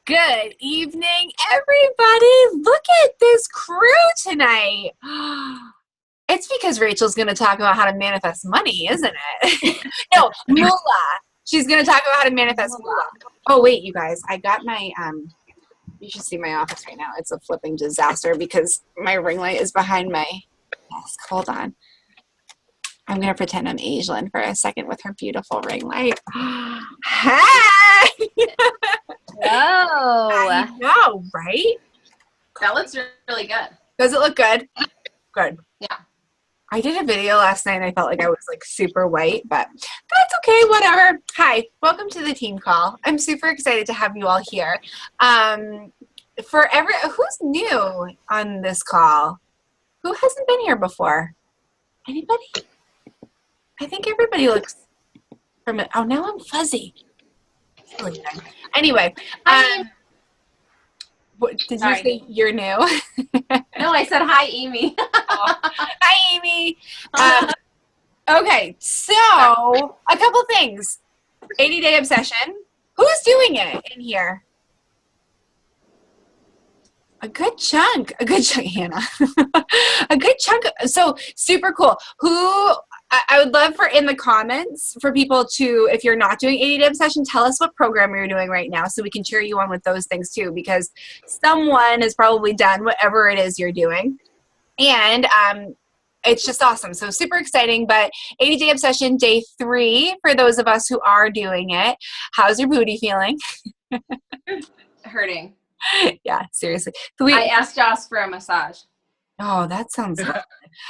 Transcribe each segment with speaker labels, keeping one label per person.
Speaker 1: Good evening, everybody. Look at this crew tonight. It's because Rachel's going to talk about how to manifest money, isn't it? No, moolah. She's going to talk about how to manifest moolah. Oh, wait, you guys. I got my, you should see my office right now. It's a flipping disaster because my ring light is behind my desk. Hold on. I'm going to pretend I'm Aislinn for a second with her beautiful ring light. Hi!
Speaker 2: Whoa.
Speaker 1: I know, right?
Speaker 3: That looks really good.
Speaker 1: Does it look good? Good.
Speaker 3: Yeah.
Speaker 1: I did a video last night and I felt like I was like super white, but that's okay, whatever. Hi, welcome to the team call. I'm super excited to have you all here. Who's new on this call? Who hasn't been here before? Anybody? I think everybody looks familiar. Oh, now I'm fuzzy. Really good. Anyway, did you say you're new?
Speaker 3: No, I said hi, Amy.
Speaker 1: Hi, Amy. Okay, so a couple things. 80-day obsession. Who's doing it in here? A good chunk, Hannah. A good chunk. So super cool. I would love for in the comments for people to, if you're not doing 80-day obsession, tell us what program you're doing right now so we can cheer you on with those things too, because someone has probably done whatever it is you're doing. And it's just awesome. So super exciting. But 80-day obsession day 3 for those of us who are doing it. How's your booty feeling?
Speaker 3: Hurting.
Speaker 1: Yeah, seriously.
Speaker 3: I asked Joss for a massage.
Speaker 1: Oh, that sounds good.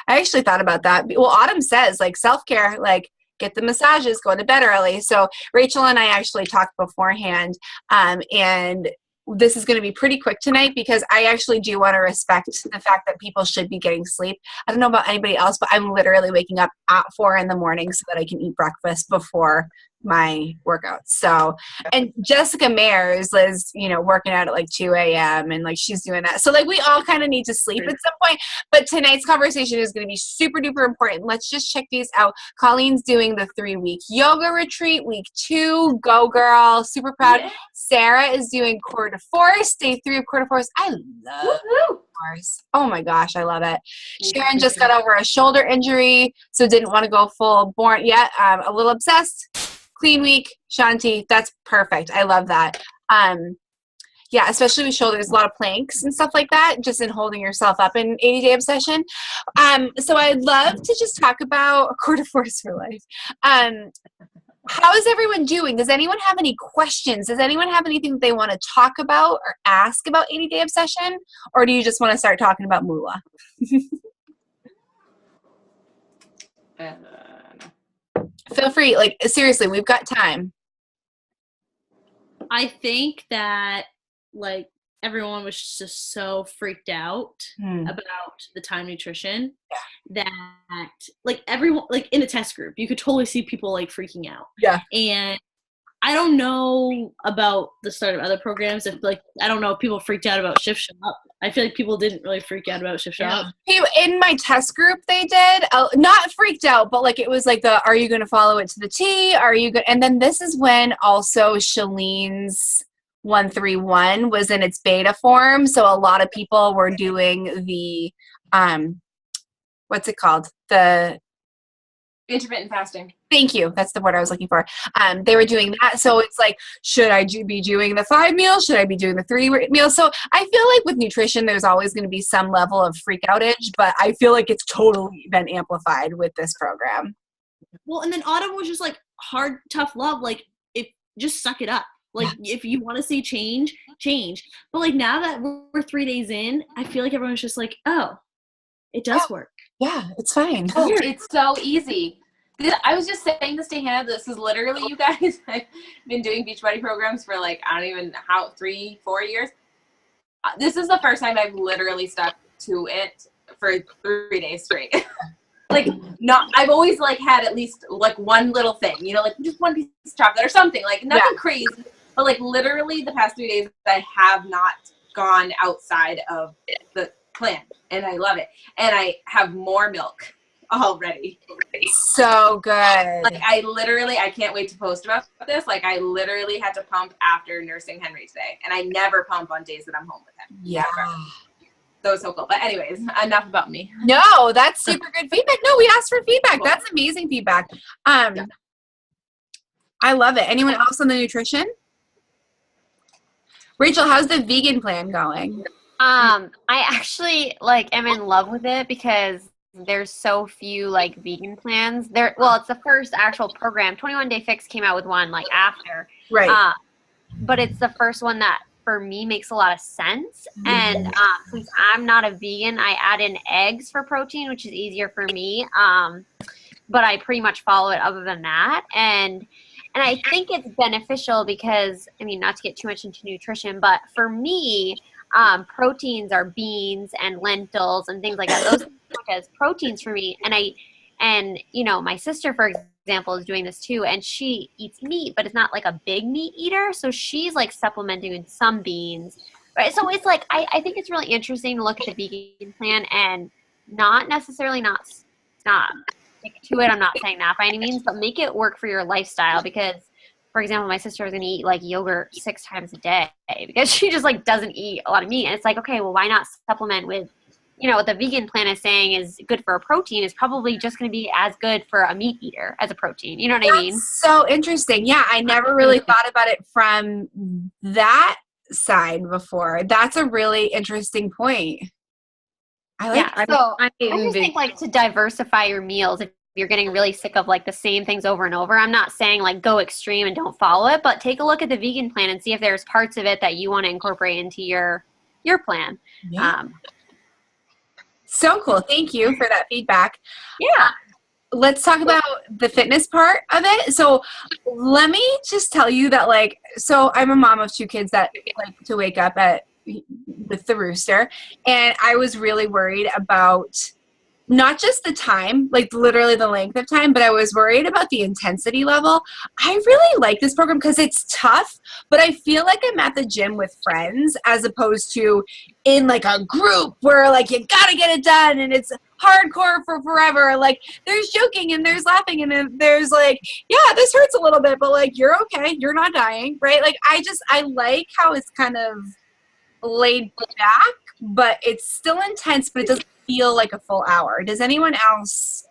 Speaker 1: I actually thought about that. Well, Autumn says, like, self-care, like, get the massages, go to bed early. So Rachel and I actually talked beforehand, and this is going to be pretty quick tonight because I actually do want to respect the fact that people should be getting sleep. I don't know about anybody else, but I'm literally waking up at 4 in the morning so that I can eat breakfast before my workouts. So, and Jessica Mayers is, working out at like 2 a.m. and like she's doing that. So like we all kind of need to sleep at some point, but tonight's conversation is going to be super duper important. Let's just check these out. Colleen's doing the 3-week yoga retreat, week 2, go girl, super proud. Yeah. Sarah is doing Core de Force, day 3 of Core de Force. I love Force. Oh my gosh, I love it. Sharon just got over a shoulder injury, so didn't want to go full born yet. A little obsessed. Clean week, Shanti, that's perfect. I love that. Yeah, especially with shoulders, a lot of planks and stuff like that, just in holding yourself up in 80-day obsession. So I'd love to just talk about a Core de Force for life. How is everyone doing? Does anyone have any questions? Does anyone have anything that they want to talk about or ask about 80-day obsession? Or do you just want to start talking about moolah? Feel free, like, seriously, we've got time.
Speaker 2: I think that, like, everyone was just so freaked out about the time nutrition that, like, everyone, like, in the test group, you could totally see people, like, freaking out.
Speaker 1: Yeah.
Speaker 2: And I don't know about the start of other programs. If, like, I don't know if people freaked out about Shift Shop. I feel like people didn't really freak out about Shift Shop.
Speaker 1: In my test group, they did. Not freaked out, but like it was like are you going to follow it to the T? Are you good? And then this is when also Shalene's 131 was in its beta form. So a lot of people were doing the, what's it called? The
Speaker 3: intermittent fasting.
Speaker 1: Thank you. That's the word I was looking for. They were doing that. So it's like, should I be doing the 5 meals? Should I be doing the 3 meals? So I feel like with nutrition, there's always going to be some level of freak outage, but I feel like it's totally been amplified with this program.
Speaker 2: Well, and then Autumn was just like hard, tough love. Like, just suck it up. Like, if you want to see change. But like now that we're 3 days in, I feel like everyone's just like, oh, it does work.
Speaker 1: Yeah, it's fine.
Speaker 3: Oh, it's so easy. I was just saying this to Hannah. This is literally, you guys, I've been doing Beachbody programs for like, I don't even how 3-4 years. This is the first time I've literally stuck to it for 3 days straight. Like, I've always like had at least like one little thing, like just one piece of chocolate or something, like nothing crazy. But like literally the past 3 days, I have not gone outside of the plan, and I love it. And I have more milk already.
Speaker 1: So good.
Speaker 3: Like I can't wait to post about this. Like I literally had to pump after nursing Henry today, and I never pump on days that I'm home with him.
Speaker 1: Yeah.
Speaker 3: Never. So it's so cool. But anyways, enough about me.
Speaker 1: No, that's super good feedback. No, we asked for feedback. That's amazing feedback. I love it. Anyone else on the nutrition? Rachel, how's the vegan plan going?
Speaker 4: I actually am in love with it because there's so few vegan plans. Well, it's the first actual program. 21 Day Fix came out with one after.
Speaker 1: Right.
Speaker 4: But it's the first one that for me makes a lot of sense. And since I'm not a vegan, I add in eggs for protein, which is easier for me. But I pretty much follow it other than that. And I think it's beneficial because, not to get too much into nutrition, but for me, proteins are beans and lentils and things like that. Those count as proteins for me. And my sister, for example, is doing this too, and she eats meat, but it's not a big meat eater. So she's supplementing with some beans, right? So it's I think it's really interesting to look at the vegan plan and not necessarily not stick to it. I'm not saying that by any means, but make it work for your lifestyle because, for example, my sister is going to eat yogurt 6 times a day because she just doesn't eat a lot of meat. And it's okay, well, why not supplement with, what the vegan plan is saying is good for a protein is probably just going to be as good for a meat eater as a protein. You know what I mean?
Speaker 1: So interesting. Yeah, I never really thought about it from that side before. That's a really interesting point.
Speaker 4: I just think to diversify your meals if you're getting really sick of the same things over and over. I'm not saying go extreme and don't follow it, but take a look at the vegan plan and see if there's parts of it that you want to incorporate into your plan.
Speaker 1: Yeah. So cool. Thank you for that feedback.
Speaker 4: Yeah.
Speaker 1: Let's talk about the fitness part of it. So let me just tell you that so I'm a mom of 2 kids that like to wake up with the rooster. And I was really worried about not just the time, literally the length of time, but I was worried about the intensity level. I really like this program because it's tough, but I feel like I'm at the gym with friends as opposed to in a group where you gotta get it done and it's hardcore for forever. There's joking and there's laughing and then there's yeah, this hurts a little bit, but you're okay. You're not dying, right? I like how it's kind of laid back, but it's still intense, but it doesn't feel like a full hour. Does anyone else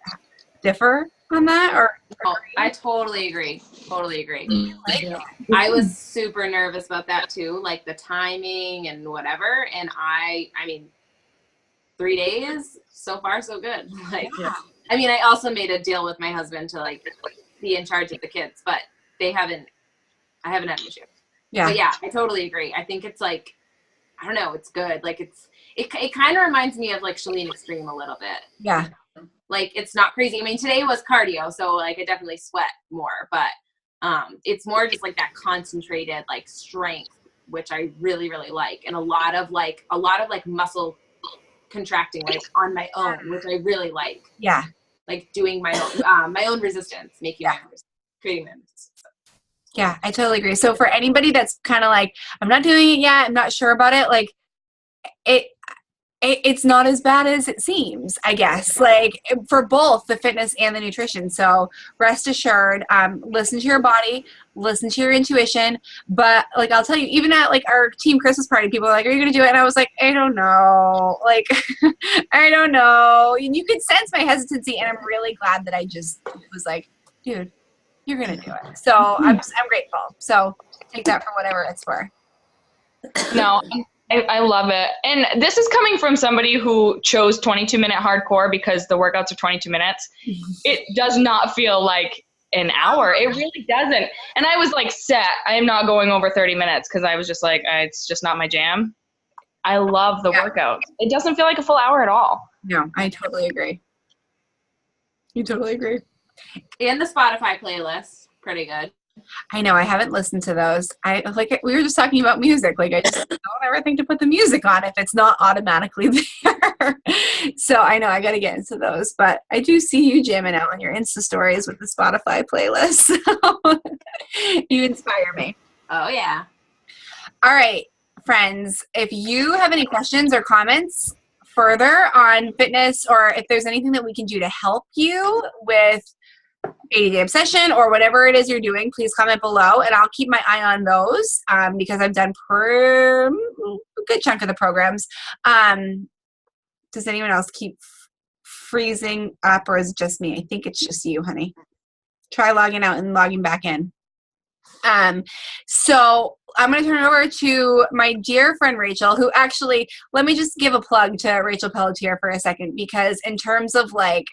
Speaker 1: differ on that? Or
Speaker 3: I totally agree. I was super nervous about that too, the timing and whatever. And I mean, 3 days, so far so good. I also made a deal with my husband to be in charge of the kids, but I haven't had an issue.
Speaker 1: Yeah.
Speaker 3: But yeah, I totally agree. I think it's I don't know, it's good. It kind of reminds me of Chalene Extreme a little bit.
Speaker 1: Yeah.
Speaker 3: It's not crazy. Today was cardio, so I definitely sweat more, but it's more just that concentrated strength, which I really, really like. And a lot of muscle contracting on my own, which I really like.
Speaker 1: Yeah.
Speaker 3: Doing my own resistance, creating my own resistance.
Speaker 1: Yeah, I totally agree. So for anybody that's kind of I'm not doing it yet, I'm not sure about it, it's not as bad as it seems, I guess, for both the fitness and the nutrition. So rest assured, listen to your body, listen to your intuition. But I'll tell you, even at our team Christmas party, people are are you going to do it? And I was I don't know. I don't know. And you could sense my hesitancy. And I'm really glad that I just was dude, you're going to do it. So I'm grateful. So take that for whatever it's for.
Speaker 5: No, I love it. And this is coming from somebody who chose 22-minute hardcore because the workouts are 22 minutes. It does not feel like an hour. It really doesn't. And I was set. I am not going over 30 minutes because I was just it's just not my jam. I love the workouts. It doesn't feel like a full hour at all.
Speaker 1: No, I totally agree. You totally agree.
Speaker 3: And the Spotify playlist, pretty good.
Speaker 1: I know. I haven't listened to those. We were just talking about music. I just don't ever think to put the music on if it's not automatically there. So I know I got to get into those. But I do see you jamming out on your Insta stories with the Spotify playlist. So you inspire me.
Speaker 3: Oh, yeah.
Speaker 1: All right, friends. If you have any questions or comments further on fitness, or if there's anything that we can do to help you with ADD obsession or whatever it is you're doing, please comment below, and I'll keep my eye on those because I've done a good chunk of the programs. Does anyone else keep freezing up, or is it just me? I think it's just you, honey. Try logging out and logging back in. So I'm going to turn it over to my dear friend Rachel, who actually, let me just give a plug to Rachel Pelletier for a second, because in terms of like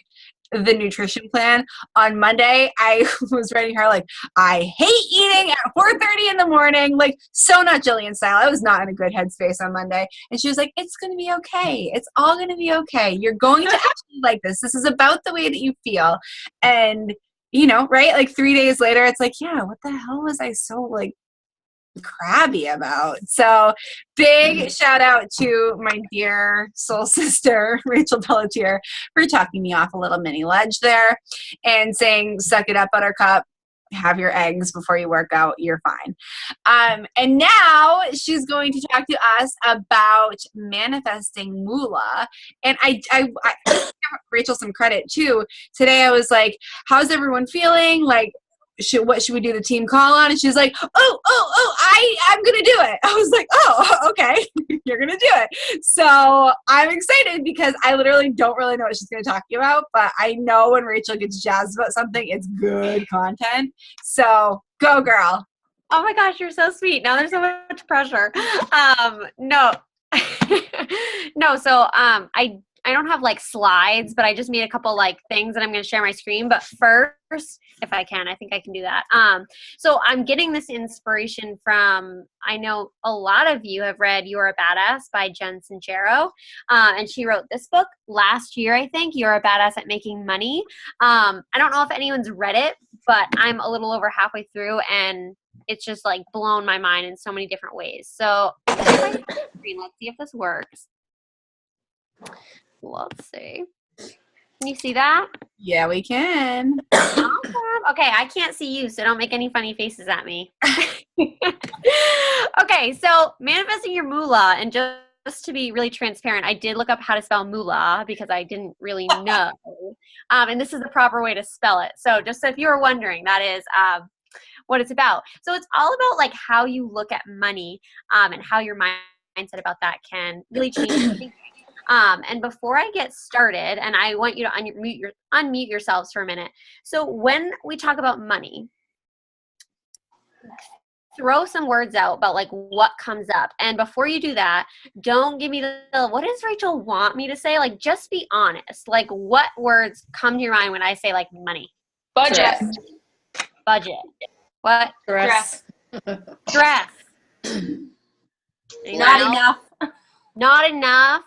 Speaker 1: the nutrition plan, on Monday I was writing her like, I hate eating at 4:30 in the morning, like so not Jillian style. I was not in a good headspace on Monday, and she was like, it's going to be okay. It's all going to be okay. You're going to actually like this. This is about the way that you feel. And you know, right? Like 3 days later, it's like, yeah, what the hell was I so like crabby about? So big shout out to my dear soul sister, Rachel Pelletier, for talking me off a little mini ledge there and saying, suck it up, buttercup. Have your eggs before you work out. You're fine. And now she's going to talk to us about manifesting moolah. And I give Rachel some credit too. Today I was like, how's everyone feeling? Like, what should we do the team call on? And she's like, I'm going to do it. I was like, oh, okay. You're going to do it. So I'm excited because I literally don't really know what she's going to talk to you about, but I know when Rachel gets jazzed about something, it's good content. So go girl.
Speaker 4: Oh my gosh, you're so sweet. Now there's so much pressure. No. No, so I don't have like slides, but I just made a couple like things that I'm going to share my screen. But first, if I can, I think I can do that. So I'm getting this inspiration from, I know a lot of you have read You're a Badass by Jen Sincero. And she wrote this book last year, I think, You're a Badass at Making Money. I don't know if anyone's read it, but I'm a little over halfway through, and it's just like blown my mind in so many different ways. So let's see if this works. Let's see. Can you see that?
Speaker 1: Yeah, we can.
Speaker 4: Awesome. Okay, I can't see you, so don't make any funny faces at me. Okay, so manifesting your moolah, and just to be really transparent, I did look up how to spell moolah because I didn't really know. And this is the proper way to spell it. So just so if you were wondering, that is what it's about. So it's all about like how you look at money and how your mindset about that can really change your thinking. And before I get started, and I want you to unmute yourselves for a minute. So when we talk about money, throw some words out about like what comes up. And before you do that, don't give me the what does Rachel want me to say? Like, just be honest. Like, what words come to your mind when I say like money?
Speaker 5: Budget.
Speaker 4: Budget. What?
Speaker 3: Stress.
Speaker 4: Stress.
Speaker 3: Not enough.
Speaker 4: Not enough.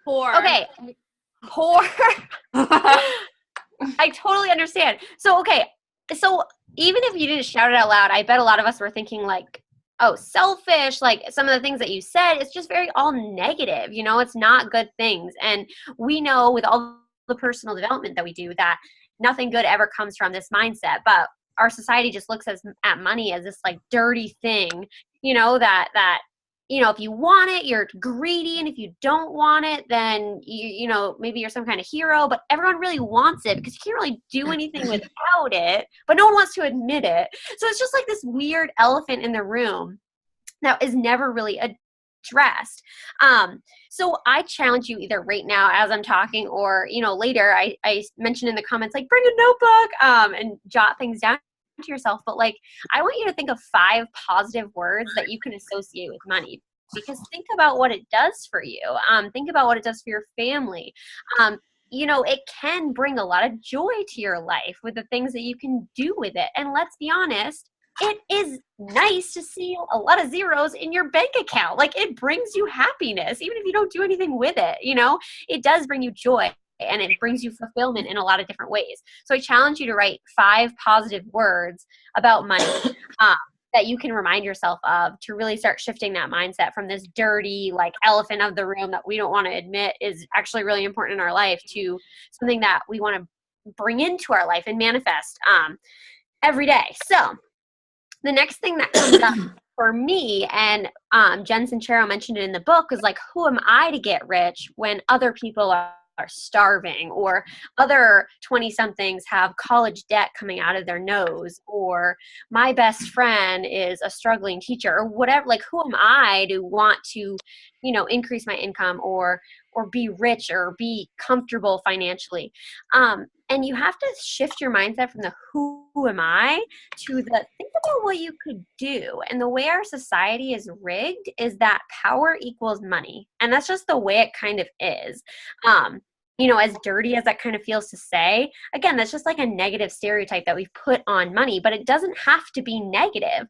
Speaker 3: Poor.
Speaker 4: Okay. Poor. I totally understand. So, okay. So even if you didn't shout it out loud, I bet a lot of us were thinking like, oh, selfish, like some of the things that you said, it's just very all negative, you know, it's not good things. And we know with all the personal development that we do that nothing good ever comes from this mindset. But our society just looks at money as this like dirty thing, you know, that you know, if you want it, you're greedy. And if you don't want it, then, you know, maybe you're some kind of hero. But everyone really wants it because you can't really do anything without it. But no one wants to admit it. So it's just like this weird elephant in the room that is never really addressed. So I challenge you either right now as I'm talking or, you know, later. I mentioned in the comments, like, bring a notebook and jot things down to yourself. But like, I want you to think of 5 positive words that you can associate with money, because think about what it does for you. Think about what it does for your family. You know, it can bring a lot of joy to your life with the things that you can do with it. And let's be honest, it is nice to see a lot of zeros in your bank account. Like, it brings you happiness, even if you don't do anything with it. You know, it does bring you joy. And it brings you fulfillment in a lot of different ways. So I challenge you to write 5 positive words about money that you can remind yourself of to really start shifting that mindset from this dirty, like, elephant of the room that we don't want to admit is actually really important in our life to something that we want to bring into our life and manifest every day. So the next thing that comes up for me, and Jen Sincero mentioned it in the book, is like, who am I to get rich when other people are starving, or other 20-somethings have college debt coming out of their nose, or my best friend is a struggling teacher, or whatever. Like, who am I to want to, increase my income or be rich or be comfortable financially? And you have to shift your mindset from the who am I to the think about what you could do. And the way our society is rigged is that power equals money. And that's just the way it kind of is. As dirty as that kind of feels to say, again, that's just like a negative stereotype that we've put on money, but it doesn't have to be negative.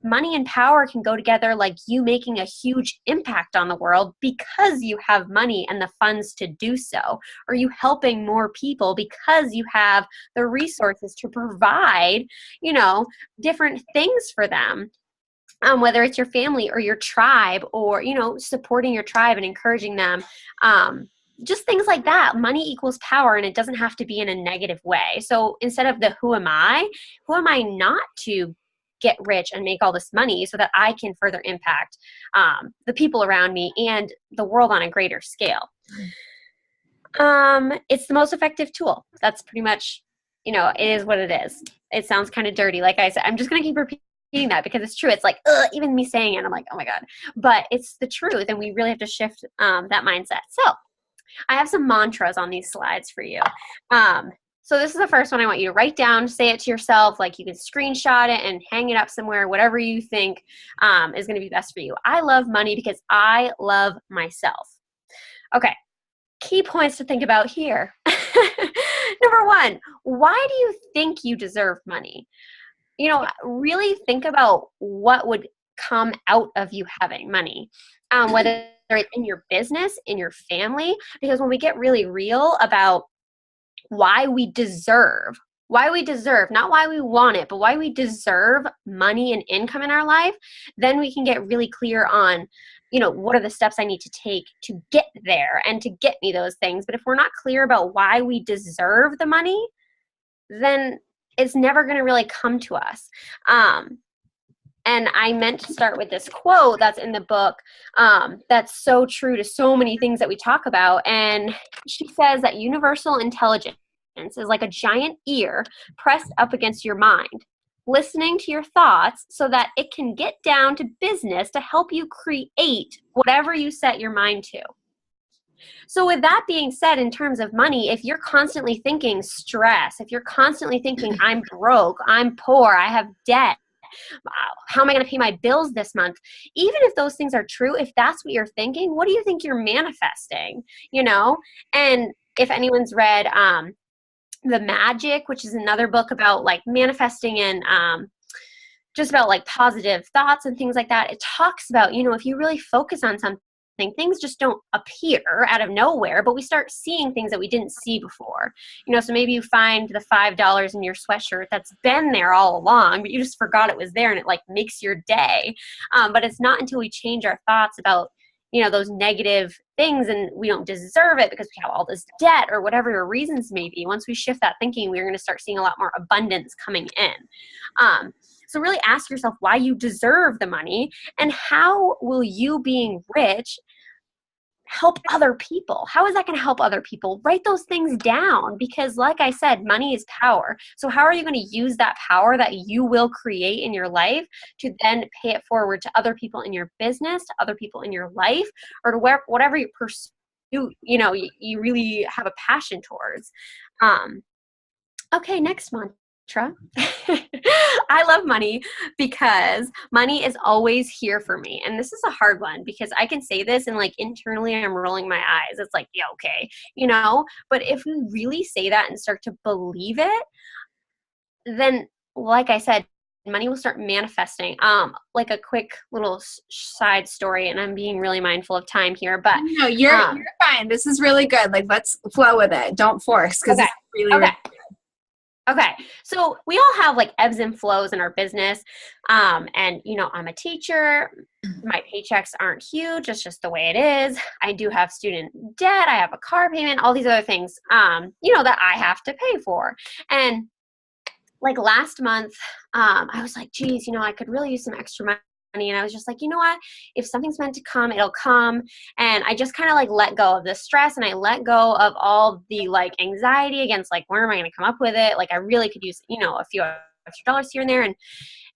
Speaker 4: Money and power can go together, like you making a huge impact on the world because you have money and the funds to do so, or you helping more people because you have the resources to provide, different things for them. Whether it's your family or your tribe, or, supporting your tribe and encouraging them. Just things like that. Money equals power, and it doesn't have to be in a negative way. So instead of the who am I not to get rich and make all this money so that I can further impact the people around me and the world on a greater scale? It's the most effective tool. That's pretty much, it is what it is. It sounds kind of dirty. Like I said, I'm just going to keep repeating that because it's true. It's like, even me saying it, I'm like, oh my God, but it's the truth. And we really have to shift that mindset. So I have some mantras on these slides for you. So this is the first one I want you to write down, say it to yourself, like you can screenshot it and hang it up somewhere, whatever you think is going to be best for you. I love money because I love myself. Okay, key points to think about here. Number one, why do you think you deserve money? Really think about what would come out of you having money, whether it's in your business, in your family, because when we get really real about why we deserve, not why we want it, but why we deserve money and income in our life, then we can get really clear on, what are the steps I need to take to get there and to get me those things. But if we're not clear about why we deserve the money, then it's never going to really come to us. And I meant to start with this quote that's in the book that's so true to so many things that we talk about. And she says that universal intelligence is like a giant ear pressed up against your mind, listening to your thoughts so that it can get down to business to help you create whatever you set your mind to. So with that being said, in terms of money, if you're constantly thinking stress, if you're constantly thinking I'm broke, I'm poor, I have debt, how am I going to pay my bills this month? Even if those things are true, if that's what you're thinking, what do you think you're manifesting? And if anyone's read The Magic, which is another book about like manifesting and just about like positive thoughts and things like that, it talks about, if you really focus on something, things just don't appear out of nowhere, but we start seeing things that we didn't see before. So maybe you find the $5 in your sweatshirt that's been there all along, but you just forgot it was there, and it like makes your day. But it's not until we change our thoughts about, those negative things and we don't deserve it because we have all this debt or whatever your reasons may be. Once we shift that thinking, we're going to start seeing a lot more abundance coming in. So really ask yourself why you deserve the money, and how will you being rich help other people? How is that going to help other people? Write those things down, because like I said, money is power. So how are you going to use that power that you will create in your life to then pay it forward to other people in your business, to other people in your life, or to whatever you pursue, you really have a passion towards? Okay, next mantra. I love money because money is always here for me. And this is a hard one because I can say this and like internally I'm rolling my eyes. It's like, yeah, okay, but if we really say that and start to believe it, then like I said, money will start manifesting. Like a quick little side story, and I'm being really mindful of time here, but
Speaker 1: no, you're fine. This is really good. Like, let's flow with it. Don't force, because it's really, really good.
Speaker 4: Okay, so we all have like ebbs and flows in our business. And, I'm a teacher. My paychecks aren't huge. It's just the way it is. I do have student debt. I have a car payment, all these other things, that I have to pay for. And like last month, I was like, geez, I could really use some extra And I was just like, you know what, if something's meant to come, it'll come. And I just kind of like let go of the stress, and I let go of all the like anxiety against like, where am I going to come up with it? Like I really could use, you know, a few extra dollars here and there.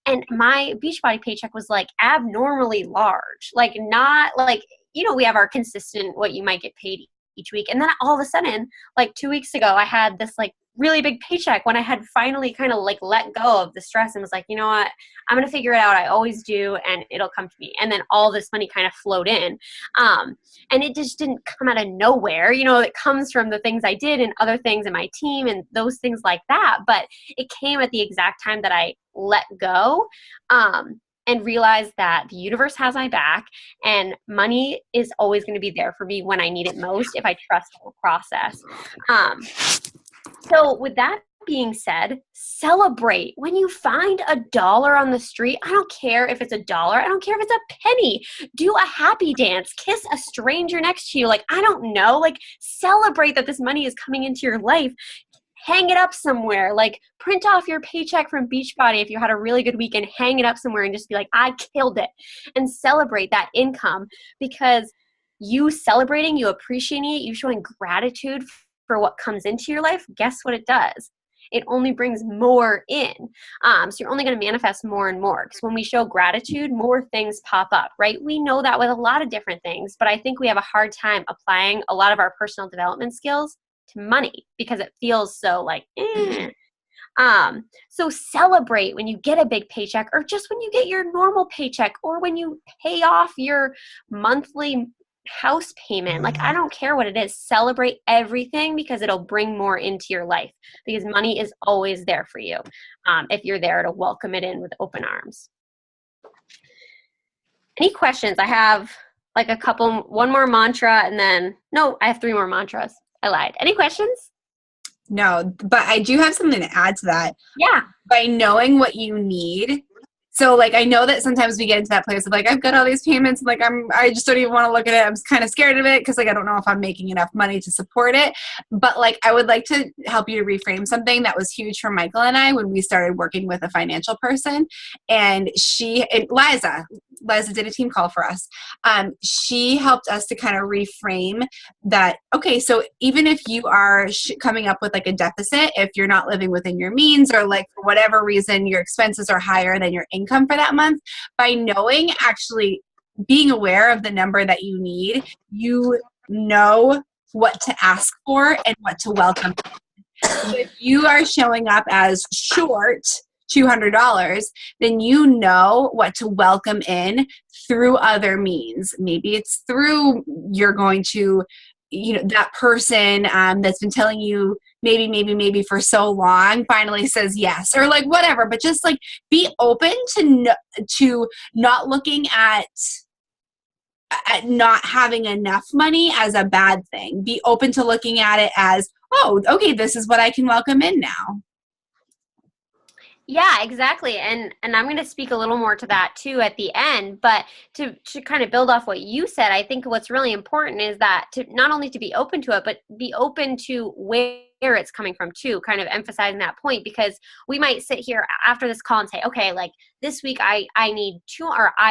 Speaker 4: And my Beachbody paycheck was like abnormally large, like not like, you know, we have our consistent, what you might get paid each week. And then all of a sudden, like 2 weeks ago, I had this like really big paycheck when I had finally kind of like let go of the stress and was like, you know what, I'm going to figure it out. I always do. And it'll come to me. And then all this money kind of flowed in. And it just didn't come out of nowhere. You know, it comes from the things I did and other things in my team and those things like that. But it came at the exact time that I let go. And realize that the universe has my back and money is always going to be there for me when I need it most if I trust the process. So with that being said, celebrate when you find $1 on the street. I don't care if it's $1. I don't care if it's a penny. Do a happy dance. Kiss a stranger next to you. Like, I don't know. Like, celebrate that this money is coming into your life. Hang it up somewhere. Like, print off your paycheck from Beachbody if you had a really good week and hang it up somewhere and just be like, I killed it. And celebrate that income, because you celebrating, you appreciating it, you showing gratitude for what comes into your life, guess what it does? It only brings more in. So you're only going to manifest more and more. Because when we show gratitude, more things pop up, right? We know that with a lot of different things, but I think we have a hard time applying a lot of our personal development skills to money because it feels so like, so celebrate when you get a big paycheck, or just when you get your normal paycheck, or when you pay off your monthly house payment. Like, I don't care what it is. Celebrate everything, because it'll bring more into your life, because money is always there for you if you're there to welcome it in with open arms. Any questions? I have like one more mantra, and then, no, I have 3 more mantras. I lied. Any questions?
Speaker 1: No, but I do have something to add to that.
Speaker 4: Yeah.
Speaker 1: By knowing what you need. So like, I know that sometimes we get into that place of like, I've got all these payments and like, I just don't even want to look at it. I'm kind of scared of it because like, I don't know if I'm making enough money to support it. But like, I would like to help you to reframe something that was huge for Michael and I when we started working with a financial person. And Liza did a team call for us. She helped us to kind of reframe that. Okay, so even if you are coming up with like a deficit, if you're not living within your means, or like for whatever reason your expenses are higher than your income for that month, by knowing, actually being aware of the number that you need, you know what to ask for and what to welcome. So if you are showing up as short $200, then you know what to welcome in through other means. Maybe it's through, you're going to, you know, that person that's been telling you maybe for so long finally says yes, or like whatever. But just like, be open to not looking at not having enough money as a bad thing. Be open to looking at it as, oh, okay, this is what I can welcome in now.
Speaker 4: Yeah, exactly. And I'm going to speak a little more to that too at the end, but to kind of build off what you said, I think what's really important is that to not only to be open to it, but be open to where it's coming from too, kind of emphasizing that point, because we might sit here after this call and say, okay, like this week I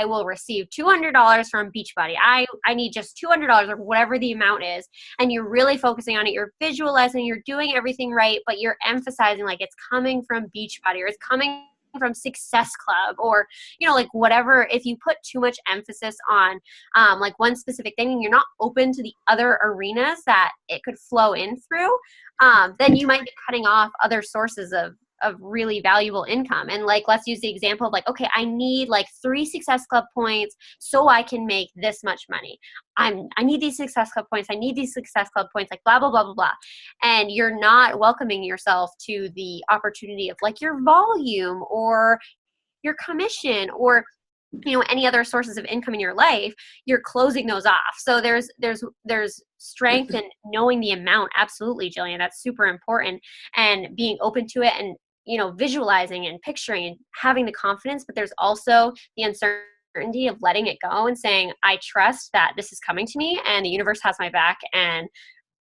Speaker 4: will receive $200 from Beachbody. I need just $200 or whatever the amount is. And you're really focusing on it. You're visualizing, you're doing everything right, but you're emphasizing like it's coming from Beachbody, or it's coming from Success Club, or, you know, like whatever. If you put too much emphasis on like one specific thing and you're not open to the other arenas that it could flow in through, then you might be cutting off other sources of really valuable income. And like, let's use the example of like, okay, I need like 3 Success Club points so I can make this much money. I need these Success Club points. I need these Success Club points, like blah, blah, blah, blah, blah. And you're not welcoming yourself to the opportunity of like your volume or your commission or, you know, any other sources of income in your life. You're closing those off. So there's strength in knowing the amount. Absolutely, Jillian. That's super important. And being open to it and, you know, visualizing and picturing and having the confidence, but there's also the uncertainty of letting it go and saying, I trust that this is coming to me and the universe has my back, and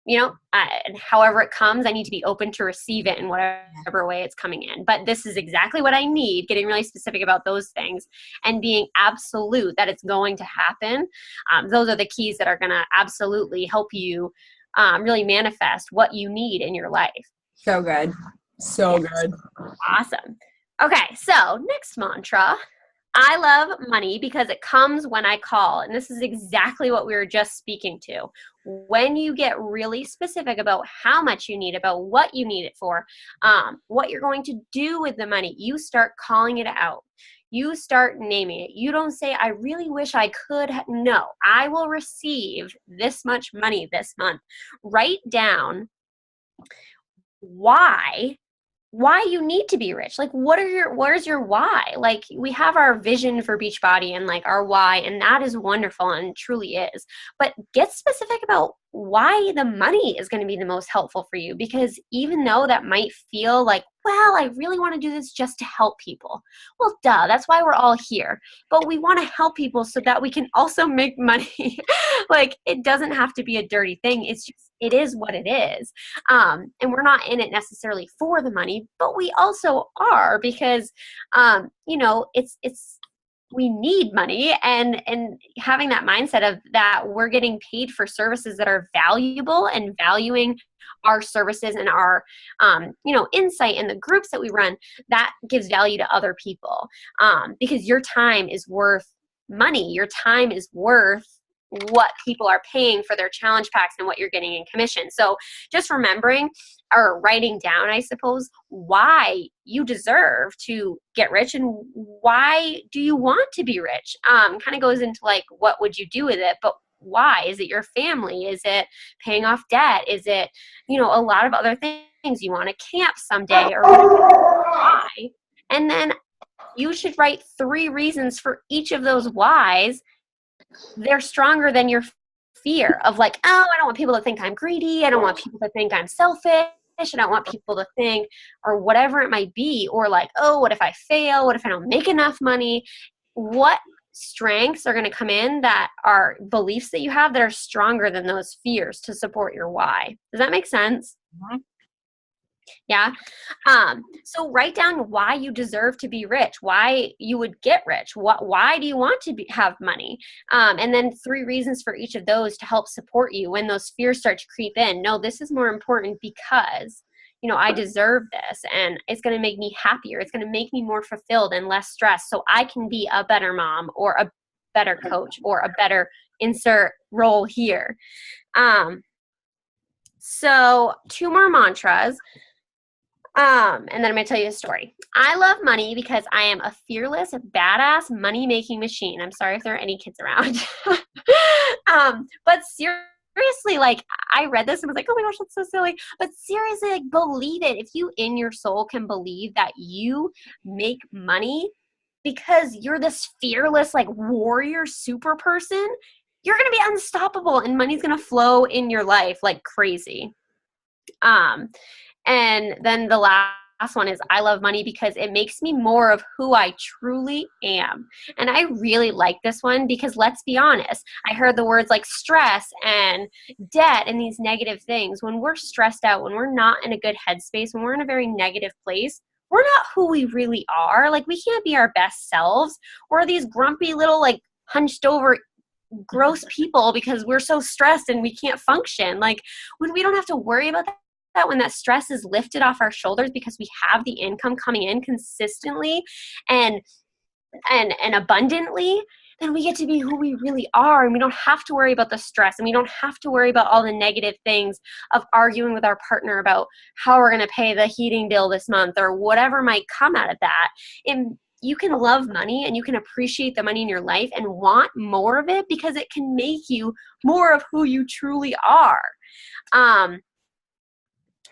Speaker 4: and however it comes, I need to be open to receive it in whatever way it's coming in. But this is exactly what I need, getting really specific about those things and being absolute that it's going to happen. Those are the keys that are going to absolutely help you really manifest what you need in your life.
Speaker 1: So good. So good.
Speaker 4: Awesome. Okay, so next mantra. I love money because it comes when I call. And this is exactly what we were just speaking to. When you get really specific about how much you need, about what you need it for, what you're going to do with the money, you start calling it out. You start naming it. You don't say, I really wish I could. No, I will receive this much money this month. Write down why you need to be rich. Like, where's your why? Like, we have our vision for Beachbody and like our why, and that is wonderful and truly is. But get specific about why the money is going to be the most helpful for you, because even though that might feel like, well, I really want to do this just to help people. Well, duh, that's why we're all here. But we want to help people so that we can also make money. Like, it doesn't have to be a dirty thing. It's just, it is what it is. And we're not in it necessarily for the money, but we also are because, we need money, and having that mindset of that we're getting paid for services that are valuable, and valuing our services and our insight in the groups that we run, that gives value to other people, because your time is worth money. Your time is worth what people are paying for their challenge packs and what you're getting in commission. So just remembering or writing down, I suppose, why you deserve to get rich and why do you want to be rich? Kind of goes into like, what would you do with it? But why? Is it your family? Is it paying off debt? Is it, a lot of other things? You want to camp someday or why? And then you should write 3 reasons for each of those whys. They're stronger than your fear of like, oh, I don't want people to think I'm greedy. I don't want people to think I'm selfish. I don't want people to think, or whatever it might be, or like, oh, what if I fail? What if I don't make enough money? What strengths are going to come in that are beliefs that you have that are stronger than those fears to support your why? Does that make sense? Mm-hmm. Yeah. So write down why you deserve to be rich, why you would get rich, why do you want to have money? And then 3 reasons for each of those to help support you when those fears start to creep in. No, this is more important because, I deserve this, and it's going to make me happier. It's going to make me more fulfilled and less stressed, so I can be a better mom or a better coach or a better insert role here. So 2 more mantras. And then I'm going to tell you a story. I love money because I am a fearless, badass money-making machine. I'm sorry if there are any kids around. But seriously, like, I read this and was like, oh my gosh, that's so silly. But seriously, like, believe it. If you in your soul can believe that you make money because you're this fearless, like, warrior super person, you're going to be unstoppable and money's going to flow in your life like crazy. And then the last one is I love money because it makes me more of who I truly am. And I really like this one because, let's be honest, I heard the words like stress and debt and these negative things. When we're stressed out, when we're not in a good headspace, when we're in a very negative place, we're not who we really are. Like, we can't be our best selves. We're these grumpy little, like, hunched over gross people because we're so stressed and we can't function. Like, when we don't have to worry about that, when that stress is lifted off our shoulders because we have the income coming in consistently and abundantly, then we get to be who we really are, and we don't have to worry about the stress, and we don't have to worry about all the negative things of arguing with our partner about how we're going to pay the heating bill this month or whatever might come out of that. And you can love money and you can appreciate the money in your life and want more of it because it can make you more of who you truly are.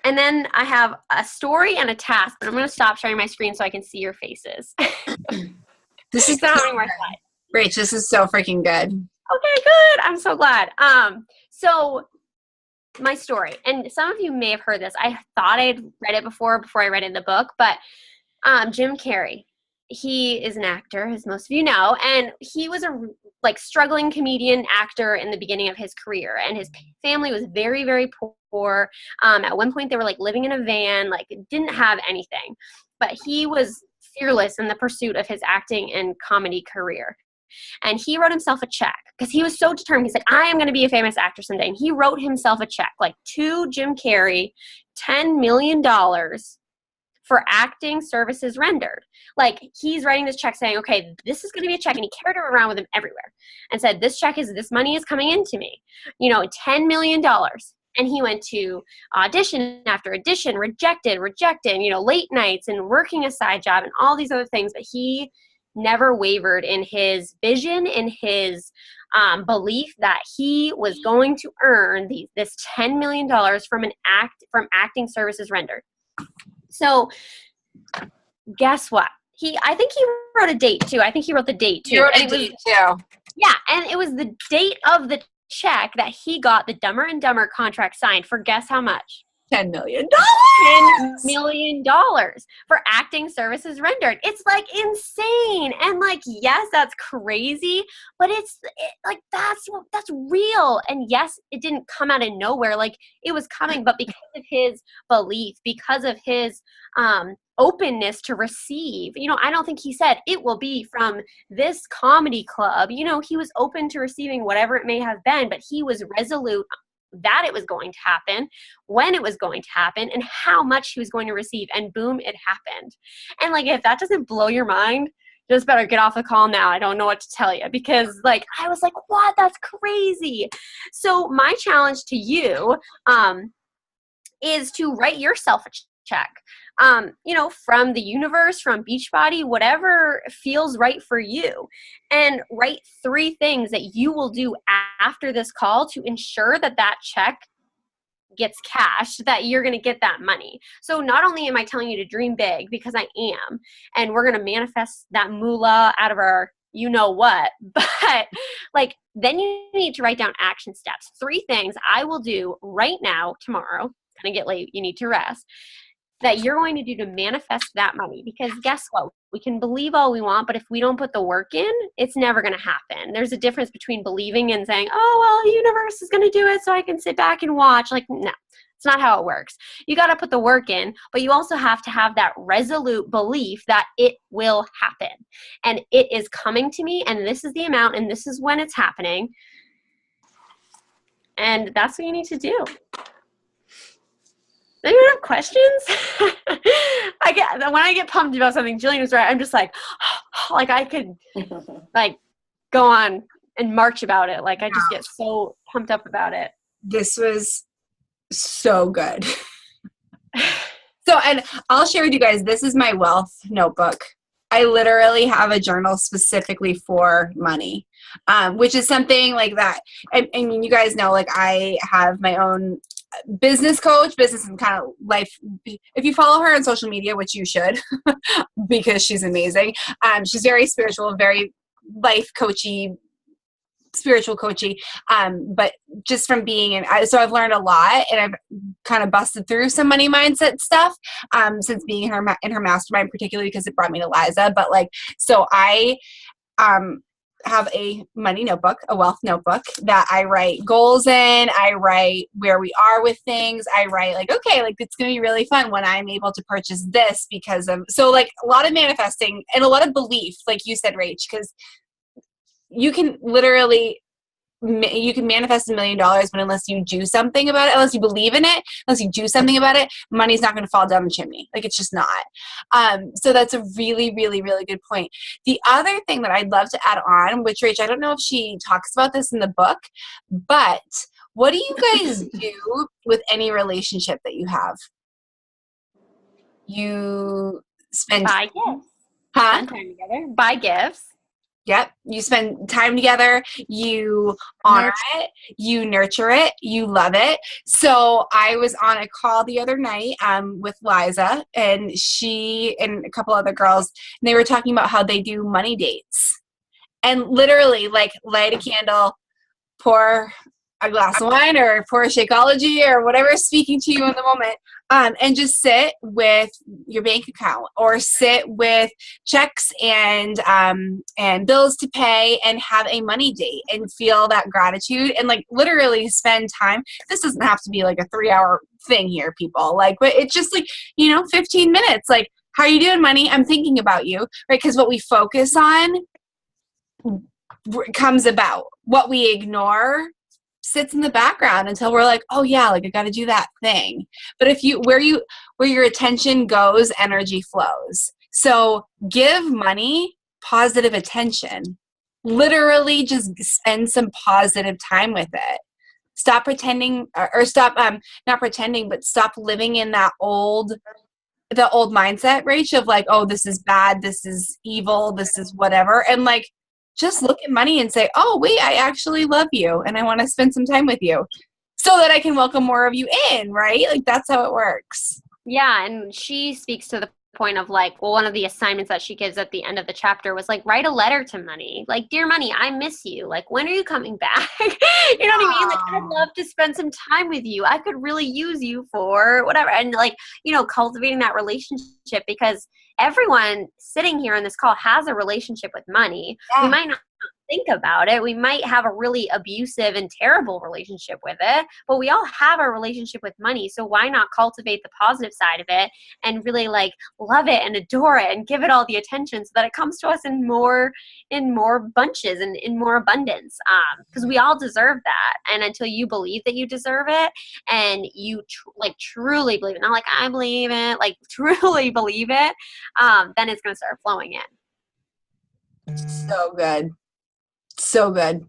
Speaker 4: And then I have a story and a task, but I'm going to stop sharing my screen so I can see your faces.
Speaker 1: This is
Speaker 4: not having more fun.
Speaker 1: Rach, this is so freaking good.
Speaker 4: Okay, good. I'm so glad. So my story, and some of you may have heard this. I thought I'd read it before I read it in the book, but Jim Carrey, he is an actor, as most of you know, and he was a like struggling comedian actor in the beginning of his career, and his family was very, very poor. At one point they were like living in a van, like didn't have anything, but he was fearless in the pursuit of his acting and comedy career. And he wrote himself a check because he was so determined. He's like, I am going to be a famous actor someday. And he wrote himself a check, like to Jim Carrey, $10 million for acting services rendered. Like, he's writing this check saying, okay, this is going to be a check. And he carried it around with him everywhere and said, this money is coming into me, $10 million. And he went to audition after audition, rejected, late nights and working a side job and all these other things. But he never wavered in his vision, in his belief that he was going to earn this $10 million from acting services rendered. So guess what? I think he wrote a date too. I think he wrote the date too.
Speaker 1: He wrote a date too.
Speaker 4: Yeah, and it was the date of the check that he got the Dumber and Dumber contract signed for, guess how much?
Speaker 1: $10 million.
Speaker 4: $10 million for acting services rendered. It's like insane. And like, yes, that's crazy, but that's real. And yes, it didn't come out of nowhere. Like, it was coming, but because of his belief, because of his openness to receive, I don't think he said it will be from this comedy club. He was open to receiving whatever it may have been, but he was resolute that it was going to happen, when it was going to happen, and how much he was going to receive. And boom, it happened. And like, if that doesn't blow your mind, just better get off the call now. I don't know what to tell you, because like, I was like, what? That's crazy. So my challenge to you is to write yourself a check. From the universe, from Beachbody, whatever feels right for you, and write 3 things that you will do after this call to ensure that check gets cashed, that you're going to get that money. So not only am I telling you to dream big, because I am, and we're going to manifest that moolah out of our what, but like, then you need to write down action steps. 3 things I will do right now, tomorrow, kind of get late, you need to rest, that you're going to do to manifest that money. Because guess what? We can believe all we want, but if we don't put the work in, it's never going to happen. There's a difference between believing and saying, oh, well, the universe is going to do it so I can sit back and watch. Like, no, it's not how it works. You got to put the work in, but you also have to have that resolute belief that it will happen. And it is coming to me, and this is the amount, and this is when it's happening. And that's what you need to do. Anyone have questions? When I get pumped about something, Jillian was right. I'm just like, like I could like go on and march about it. Like, I just get so pumped up about it.
Speaker 1: This was so good. So, and I'll share with you guys, this is my wealth notebook. I literally have a journal specifically for money, which is something like that. I mean, you guys know, like, I have my own business coach, business and kind of life. If you follow her on social media, which you should, because she's amazing. She's very spiritual, very life coachy, spiritual coachy. But just from being so I've learned a lot, and I've kind of busted through some money mindset stuff since being in her mastermind, particularly because it brought me to Liza. But like, so I have a money notebook, a wealth notebook that I write goals in. I write where we are with things. I write like, okay, like, it's going to be really fun when I'm able to purchase this because of, so like, a lot of manifesting and a lot of belief, like you said, Rach, because you can literally, you can manifest $1 million, but unless you do something about it, unless you believe in it, unless you do something about it, money's not going to fall down the chimney. Like, it's just not. So that's a really, really, really good point. The other thing that I'd love to add on, which Rach, I don't know if she talks about this in the book, but what do you guys do with any relationship that you have? You spend
Speaker 4: Buy gifts.
Speaker 1: Huh?
Speaker 4: Spend time together. Buy gifts.
Speaker 1: Yep. You spend time together, you honor it, you nurture it, you love it. So I was on a call the other night with Liza, and she and a couple other girls, and they were talking about how they do money dates. And literally, like, light a candle, pour a glass of wine or pour a Shakeology or whatever is speaking to you in the moment, and just sit with your bank account or sit with checks and bills to pay and have a money date and feel that gratitude and like literally spend time. This doesn't have to be like a 3-hour thing here, people. Like, but it's just like, 15 minutes. Like, how are you doing, money? I'm thinking about you, right? Because what we focus on comes about. What we ignore sits in the background until we're like, oh yeah, like I got to do that thing. But if where your attention goes, energy flows. So give money positive attention. Literally just spend some positive time with it. Stop pretending or stop not pretending, but stop living in the old mindset, Rach, of like, oh, this is bad, this is evil, this is whatever. And like, just look at money and say, oh, wait, I actually love you and I want to spend some time with you so that I can welcome more of you in, right? Like, that's how it works.
Speaker 4: Yeah, and she speaks to the point of like, well, one of the assignments that she gives at the end of the chapter was like, write a letter to money. Like, dear money, I miss you. Like, when are you coming back? You know what I mean? Like, I'd love to spend some time with you. I could really use you for whatever. And like, cultivating that relationship, because everyone sitting here on this call has a relationship with money. Yeah. We might not think about it. We might have a really abusive and terrible relationship with it, but we all have a relationship with money. So why not cultivate the positive side of it and really like love it and adore it and give it all the attention so that it comes to us in more bunches and in more abundance. Because we all deserve that. And until you believe that you deserve it and you truly believe it, not like I believe it, like truly believe it, then it's going to start flowing in.
Speaker 1: So good. So good.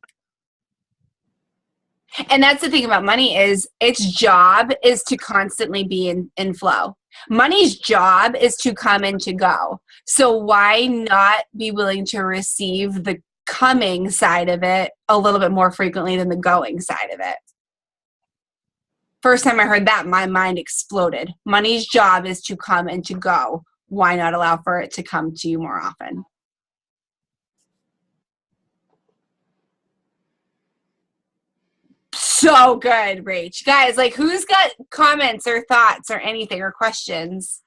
Speaker 1: And that's the thing about money is its job is to constantly be in flow. Money's job is to come and to go. So why not be willing to receive the coming side of it a little bit more frequently than the going side of it? First time I heard that, my mind exploded. Money's job is to come and to go. Why not allow for it to come to you more often? So good, Rach. Guys, like, who's got comments or thoughts or anything or questions?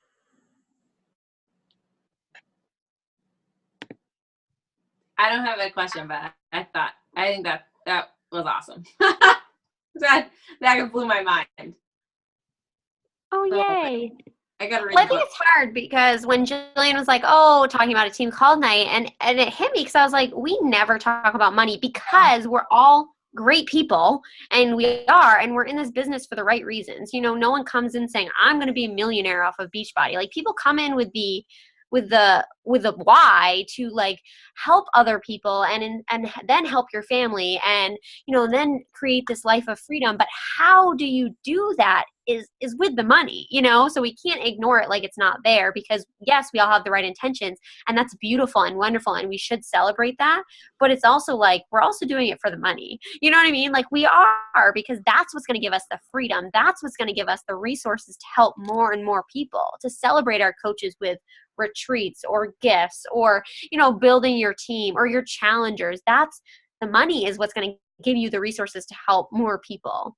Speaker 3: I don't have a question, but I think that was awesome. that blew my mind.
Speaker 4: Oh, yay.
Speaker 3: I gotta read
Speaker 4: I think it's hard because when Jillian was like, oh, talking about a team call night, and it hit me because I was like, we never talk about money because we're all great people and we're in this business for the right reasons. No one comes in saying, I'm going to be a millionaire off of Beachbody. Like, people come in with the why to like help other people and then help your family and then create this life of freedom. But how do you do that is with the money, so we can't ignore it like it's not there, because yes, we all have the right intentions and that's beautiful and wonderful and we should celebrate that. But it's also like, we're also doing it for the money. You know what I mean? Like, we are, because that's what's going to give us the freedom. That's what's going to give us the resources to help more and more people, to celebrate our coaches with retreats or gifts or, building your team or your challengers. That's the money is what's going to give you the resources to help more people.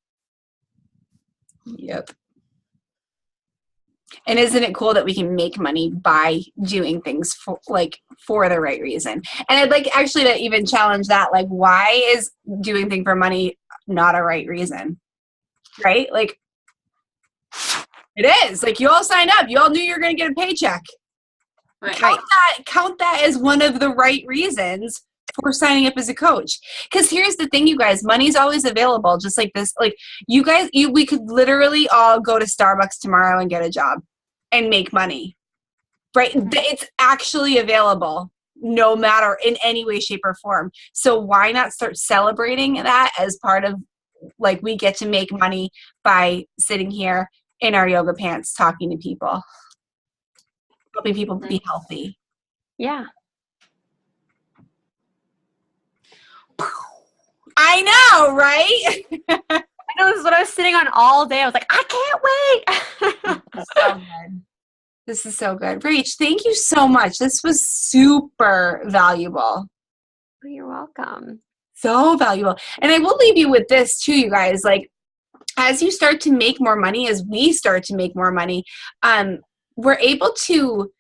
Speaker 1: Yep. And isn't it cool that we can make money by doing things for the right reason? And I'd like actually to even challenge that. Like, why is doing things for money not a right reason? Right? Like, it is. Like, you all signed up. You all knew you were going to get a paycheck. Right. Count that as one of the right reasons for signing up as a coach. Because here's the thing, you guys, money's always available. Just like this, like you guys, we could literally all go to Starbucks tomorrow and get a job and make money, right? It's actually available no matter in any way, shape, or form. So why not start celebrating that as part of, like, we get to make money by sitting here in our yoga pants talking to people, helping people be healthy.
Speaker 4: Yeah.
Speaker 1: I know, right?
Speaker 4: I know, this is what I was sitting on all day. I was like, I can't wait.
Speaker 1: So good. This is so good. Rach, thank you so much. This was super valuable.
Speaker 4: You're welcome.
Speaker 1: So valuable. And I will leave you with this too, you guys. Like, as you start to make more money, as we start to make more money, we're able to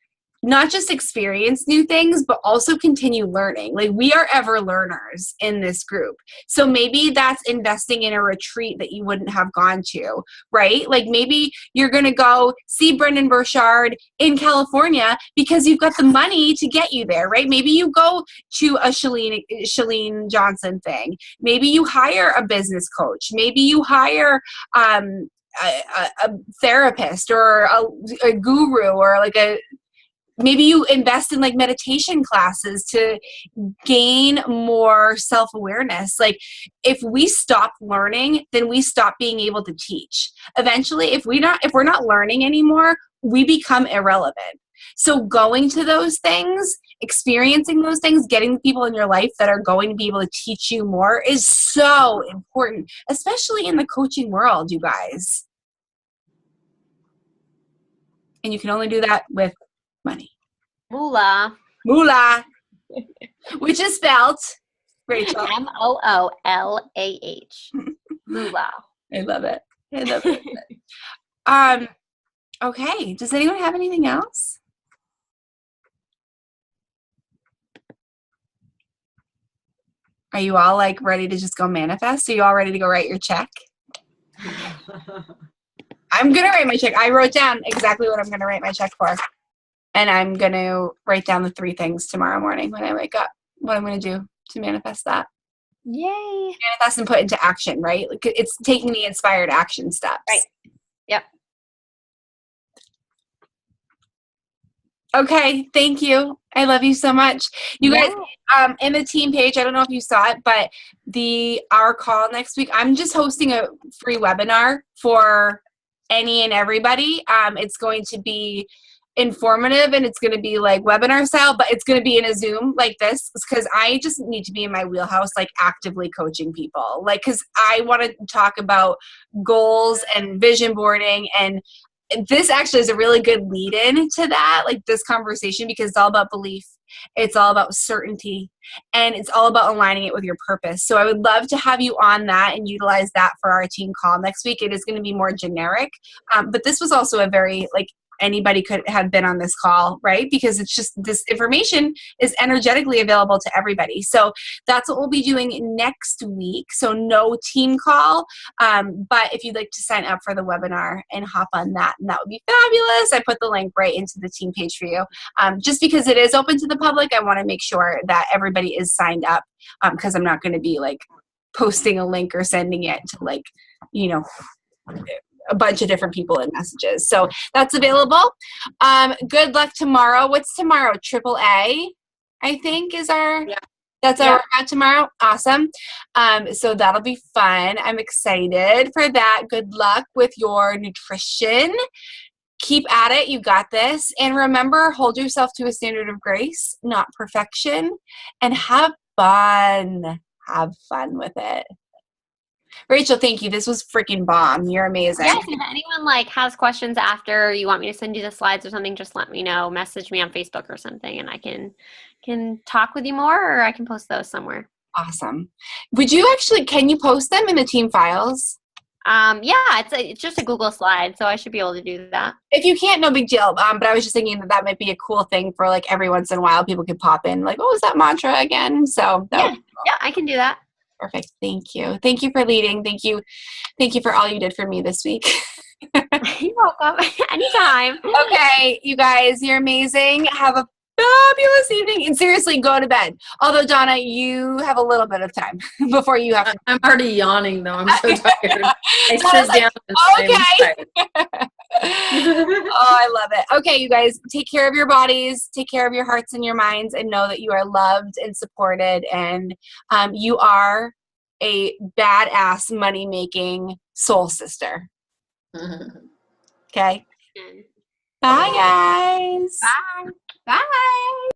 Speaker 1: not just experience new things, but also continue learning. Like, we are ever learners in this group. So maybe that's investing in a retreat that you wouldn't have gone to, right? Like, maybe you're going to go see Brendan Burchard in California because you've got the money to get you there, right? Maybe you go to a Chalene Johnson thing. Maybe you hire a business coach. Maybe you hire, a therapist or a guru, or like maybe you invest in like meditation classes to gain more self-awareness. Like, if we stop learning, then we stop being able to teach. Eventually, if we're not learning anymore, we become irrelevant. So going to those things, experiencing those things, getting the people in your life that are going to be able to teach you more is so important, especially in the coaching world, you guys. And you can only do that with money.
Speaker 4: Moolah.
Speaker 1: Moolah. Which is spelled, Rachel.
Speaker 4: Moolah. Moolah.
Speaker 1: I love it. I love it. Okay. Does anyone have anything else? Are you all like ready to just go manifest? Are you all ready to go write your check? I'm going to write my check. I wrote down exactly what I'm going to write my check for. And I'm going to write down the 3 things tomorrow morning when I wake up, what I'm going to do to manifest that.
Speaker 4: Yay.
Speaker 1: Manifest and put into action, right? Like, it's taking the inspired action steps.
Speaker 4: Right. Yep.
Speaker 1: Okay. Thank you. I love you so much. You guys, in the team page, I don't know if you saw it, but our call next week, I'm just hosting a free webinar for any and everybody. It's going to be informative, and it's going to be like webinar style, but it's going to be in a Zoom like this, because I just need to be in my wheelhouse, like actively coaching people, like, because I want to talk about goals and vision boarding, and this actually is a really good lead in to that, like this conversation, because it's all about belief, it's all about certainty, and it's all about aligning it with your purpose. So I would love to have you on that and utilize that for our team call next week. It is going to be more generic, but this was also a very, like, anybody could have been on this call, right? Because it's just, this information is energetically available to everybody. So that's what we'll be doing next week. So no team call, but if you'd like to sign up for the webinar and hop on that, and that would be fabulous. I put the link right into the team page for you. Just because it is open to the public, I want to make sure that everybody is signed up, because I'm not going to be like posting a link or sending it to, like, you know, a bunch of different people in messages. So that's available. Good luck tomorrow. What's tomorrow? AAA, I think, is our, that's our workout tomorrow. Awesome. So that'll be fun. I'm excited for that. Good luck with your nutrition. Keep at it. You got this. And remember, hold yourself to a standard of grace, not perfection, and have fun. Have fun with it. Rachel, thank you. This was freaking bomb. You're amazing.
Speaker 4: Yes, if anyone like has questions after, you want me to send you the slides or something, just let me know. Message me on Facebook or something, and I can talk with you more, or I can post those somewhere.
Speaker 1: Awesome. Would you actually, can you post them in the team files?
Speaker 4: Yeah, it's just a Google slide, so I should be able to do that.
Speaker 1: If you can't, no big deal. But I was just thinking that might be a cool thing for, like, every once in a while people could pop in, like, what was that mantra again? So that would be cool.
Speaker 4: Yeah, I can do that.
Speaker 1: Perfect. Thank you. Thank you for leading. Thank you for all you did for me this week.
Speaker 4: You're welcome. Anytime.
Speaker 1: Okay, you guys, you're amazing. Have a fabulous evening, and seriously, go to bed. Although, Donna, you have a little bit of time before you have to.
Speaker 6: I'm already yawning, though. I'm so tired. I sit down and
Speaker 1: okay. Oh, I love it. Okay, you guys, take care of your bodies, take care of your hearts and your minds, and know that you are loved and supported, and you are a badass money-making soul sister. Okay? Bye, guys.
Speaker 4: Bye.
Speaker 1: Bye.